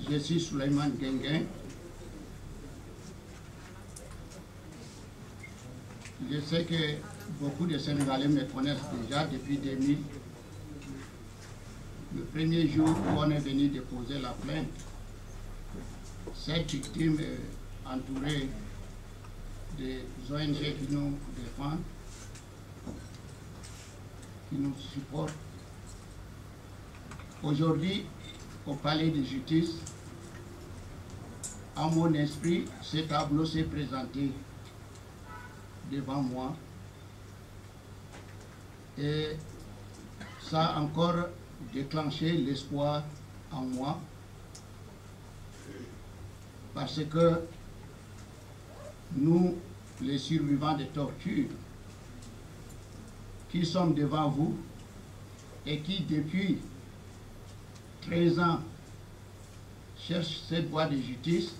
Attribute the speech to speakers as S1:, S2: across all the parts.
S1: Je suis Souleymane Guenguin. Je sais que beaucoup de Sénégalais me connaissent déjà depuis 2000. Le premier jour où on est venu déposer la plainte, cette victime est entourée des ONG qui nous défendent, qui nous supportent. Aujourd'hui, au palais de justice, à mon esprit, ce tableau s'est présenté devant moi et ça a encore déclenché l'espoir en moi parce que nous, les survivants de torture, qui sommes devant vous et qui depuis 13 ans cherchent cette voie de justice,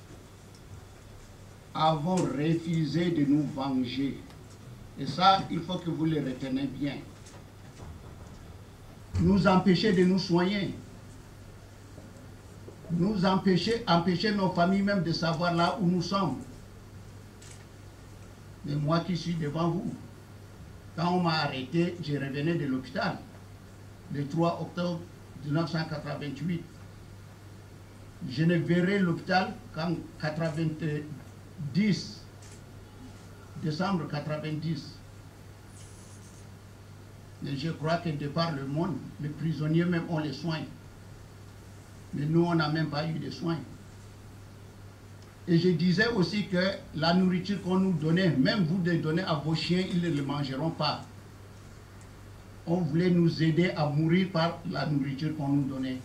S1: avons refusé de nous venger. Et ça, il faut que vous le reteniez bien. Nous empêcher de nous soigner. Nous empêcher nos familles même de savoir là où nous sommes. Mais moi qui suis devant vous, quand on m'a arrêté, je revenais de l'hôpital le 3 octobre 1988. Je ne verrai l'hôpital qu'en 90, décembre 90. Mais je crois que de par le monde, les prisonniers même ont les soins. Mais nous, on n'a même pas eu de soins. Et je disais aussi que la nourriture qu'on nous donnait, même vous de donner à vos chiens, ils ne le mangeront pas. On voulait nous aider à mourir par la nourriture qu'on nous donnait.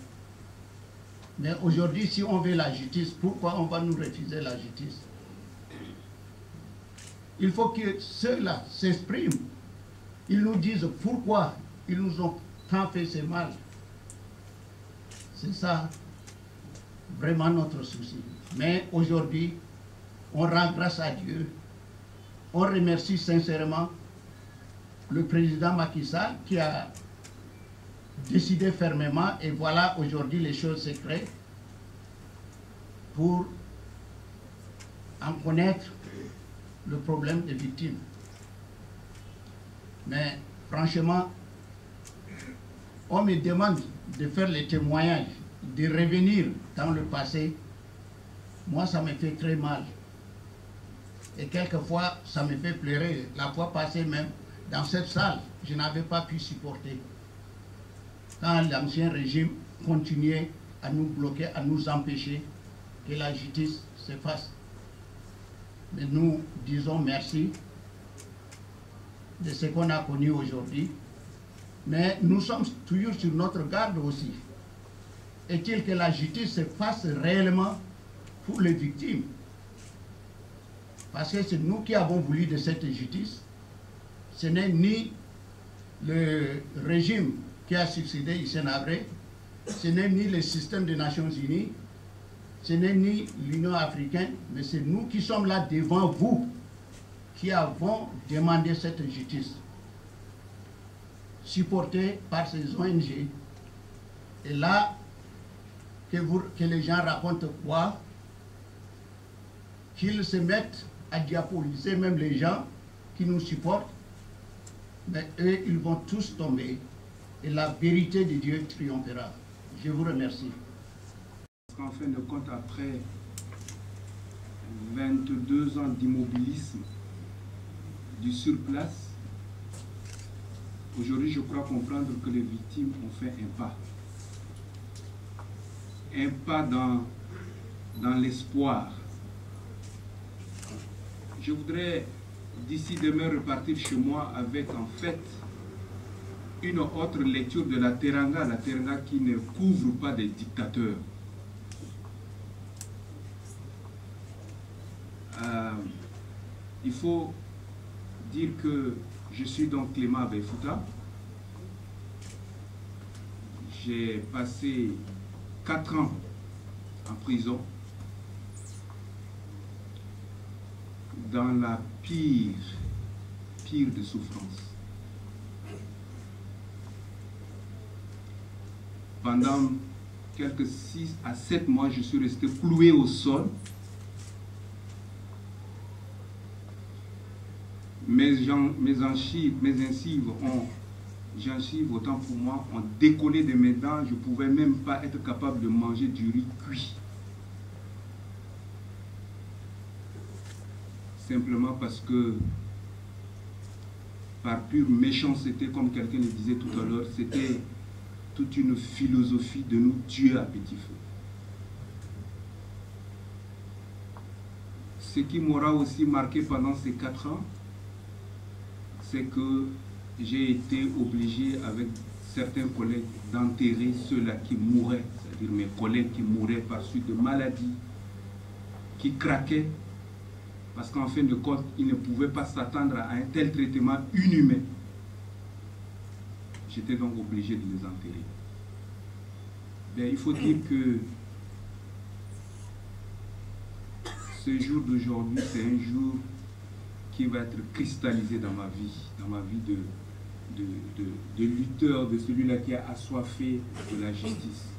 S1: Mais aujourd'hui, si on veut la justice, pourquoi on va nous refuser la justice? Il faut que ceux-là s'expriment. Ils nous disent pourquoi ils nous ont tant fait ce mal. C'est ça vraiment notre souci. Mais aujourd'hui, on rend grâce à Dieu. On remercie sincèrement le président Macky Sall qui a décidé fermement, et voilà, aujourd'hui les choses se créent pour en connaître le problème des victimes. Mais franchement, on me demande de faire les témoignages, de revenir dans le passé. Moi, ça me fait très mal. Et quelquefois, ça me fait pleurer. La fois passée même, dans cette salle, je n'avais pas pu supporter. Quand l'ancien régime continuait à nous bloquer, à nous empêcher que la justice se fasse. Mais nous disons merci de ce qu'on a connu aujourd'hui. Mais nous sommes toujours sur notre garde aussi. Est-il que la justice se fasse réellement pour les victimes? Parce que c'est nous qui avons voulu de cette justice. Ce n'est ni le régime qui a succédé Hissène Habré, ce n'est ni le système des Nations Unies, ce n'est ni l'Union africaine, mais c'est nous qui sommes là devant vous, qui avons demandé cette justice, supportée par ces ONG. Et là, que les gens racontent quoi? Qu'ils se mettent à diaboliser même les gens qui nous supportent, mais eux, ils vont tous tomber et la vérité de Dieu triomphera. Je vous remercie.
S2: En fin de compte, après 22 ans d'immobilisme, du surplace, aujourd'hui je crois comprendre que les victimes ont fait un pas. Un pas dans l'espoir. Je voudrais d'ici demain repartir chez moi avec en fait une autre lecture de la Teranga qui ne couvre pas des dictateurs. Il faut dire que je suis donc Clément Abefouta. J'ai passé 4 ans en prison dans la pire de souffrance. Pendant quelques 6 à 7 mois, je suis resté cloué au sol. Mes gencives, autant pour moi, ont décollé de mes dents. Je ne pouvais même pas être capable de manger du riz cuit. Simplement parce que, par pure méchanceté, comme quelqu'un le disait tout à l'heure, c'était toute une philosophie de nous tuer à petit feu. Ce qui m'aura aussi marqué pendant ces 4 ans, c'est que j'ai été obligé avec certains collègues d'enterrer ceux-là qui mouraient, c'est-à-dire mes collègues qui mouraient par suite de maladies, qui craquaient, parce qu'en fin de compte, ils ne pouvaient pas s'attendre à un tel traitement inhumain. J'étais donc obligé de les enterrer. Bien, il faut dire que ce jour d'aujourd'hui, c'est un jour qui va être cristallisé dans ma vie de lutteur, de celui-là qui a assoiffé de la justice.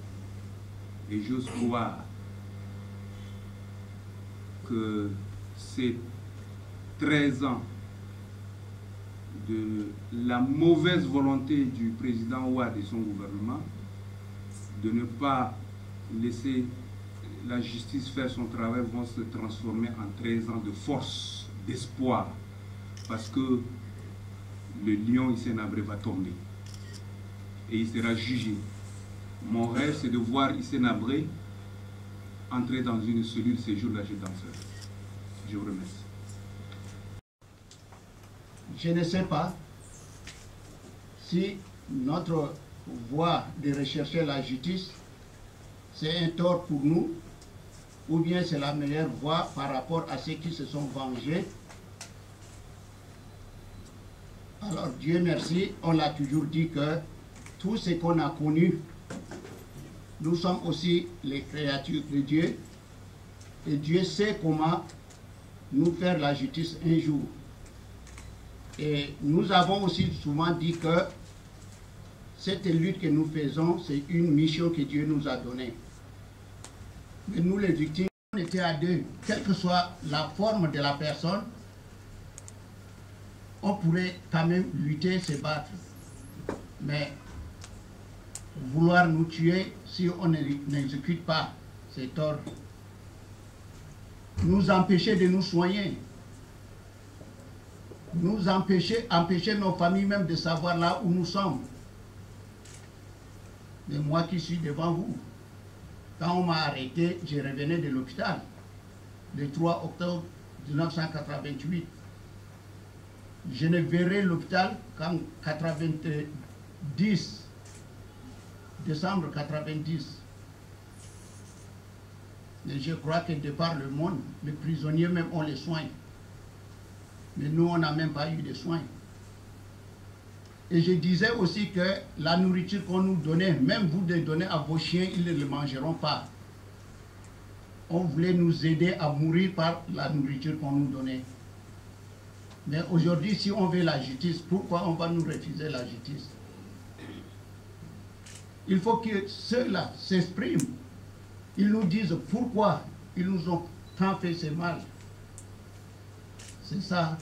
S2: Et j'ose croire que ces 13 ans de la mauvaise volonté du président Ouad et son gouvernement de ne pas laisser la justice faire son travail vont se transformer en 13 ans de force, d'espoir, parce que le lion Hissène Habré va tomber et il sera jugé. Mon rêve, c'est de voir Hissène Habré entrer dans une cellule ces jours-là, je danserai. Je vous remercie.
S1: Je ne sais pas si notre voie de rechercher la justice, c'est un tort pour nous, ou bien c'est la meilleure voie par rapport à ceux qui se sont vengés. Alors Dieu merci, on l'a toujours dit que tout ce qu'on a connu, nous sommes aussi les créatures de Dieu, et Dieu sait comment nous faire la justice un jour. Et nous avons aussi souvent dit que cette lutte que nous faisons, c'est une mission que Dieu nous a donnée. Mais nous, les victimes, on était à deux. Quelle que soit la forme de la personne, on pourrait quand même lutter, se battre. Mais vouloir nous tuer si on n'exécute pas, c'est tort. Nous empêcher de nous soigner. Nous empêcher nos familles même de savoir là où nous sommes. Mais moi qui suis devant vous, quand on m'a arrêté, je revenais de l'hôpital le 3 octobre 1988. Je ne verrai l'hôpital qu'en 90, décembre 90. Et je crois que de par le monde, les prisonniers même ont les soins. Mais nous, on n'a même pas eu de soins. Et je disais aussi que la nourriture qu'on nous donnait, même vous de donner à vos chiens, ils ne le mangeront pas. On voulait nous aider à mourir par la nourriture qu'on nous donnait. Mais aujourd'hui, si on veut la justice, pourquoi on va nous refuser la justice? Il faut que ceux-là s'expriment. Ils nous disent pourquoi ils nous ont tant fait ce mal. C'est ça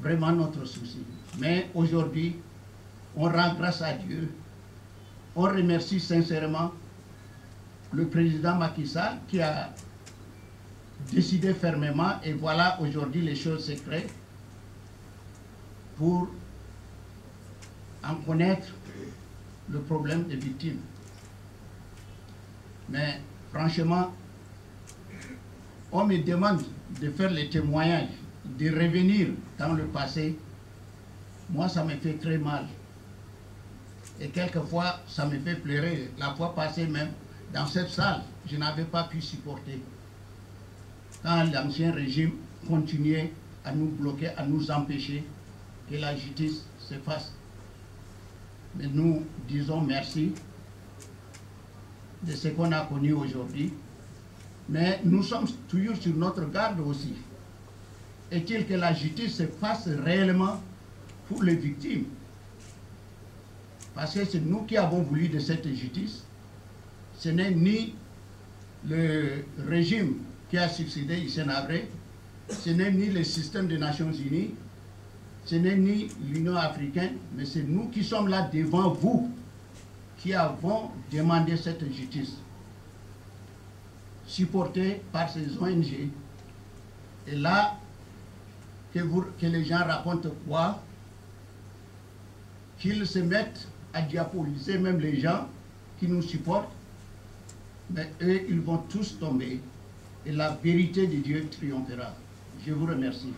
S1: vraiment notre souci. Mais aujourd'hui, on rend grâce à Dieu. On remercie sincèrement le président Macky Sall qui a décidé fermement, et voilà aujourd'hui les choses se créent pour en connaître le problème des victimes. Mais franchement, on me demande de faire les témoignages, de revenir dans le passé. Moi, ça me fait très mal. Et quelquefois, ça me fait pleurer. La fois passée même, dans cette salle, je n'avais pas pu supporter. Quand l'ancien régime continuait à nous bloquer, à nous empêcher que la justice se fasse. Mais nous disons merci de ce qu'on a connu aujourd'hui. Mais nous sommes toujours sur notre garde aussi. Est-il que la justice se fasse réellement pour les victimes? Parce que c'est nous qui avons voulu de cette justice. Ce n'est ni le régime qui a succédé Hissène Habré, ce n'est ni le système des Nations Unies, ce n'est ni l'Union africaine, mais c'est nous qui sommes là devant vous, qui avons demandé cette justice, supportée par ces ONG. Et là, que les gens racontent quoi? Qu'ils se mettent à diaboliser même les gens qui nous supportent, mais eux, ils vont tous tomber et la vérité de Dieu triomphera. Je vous remercie.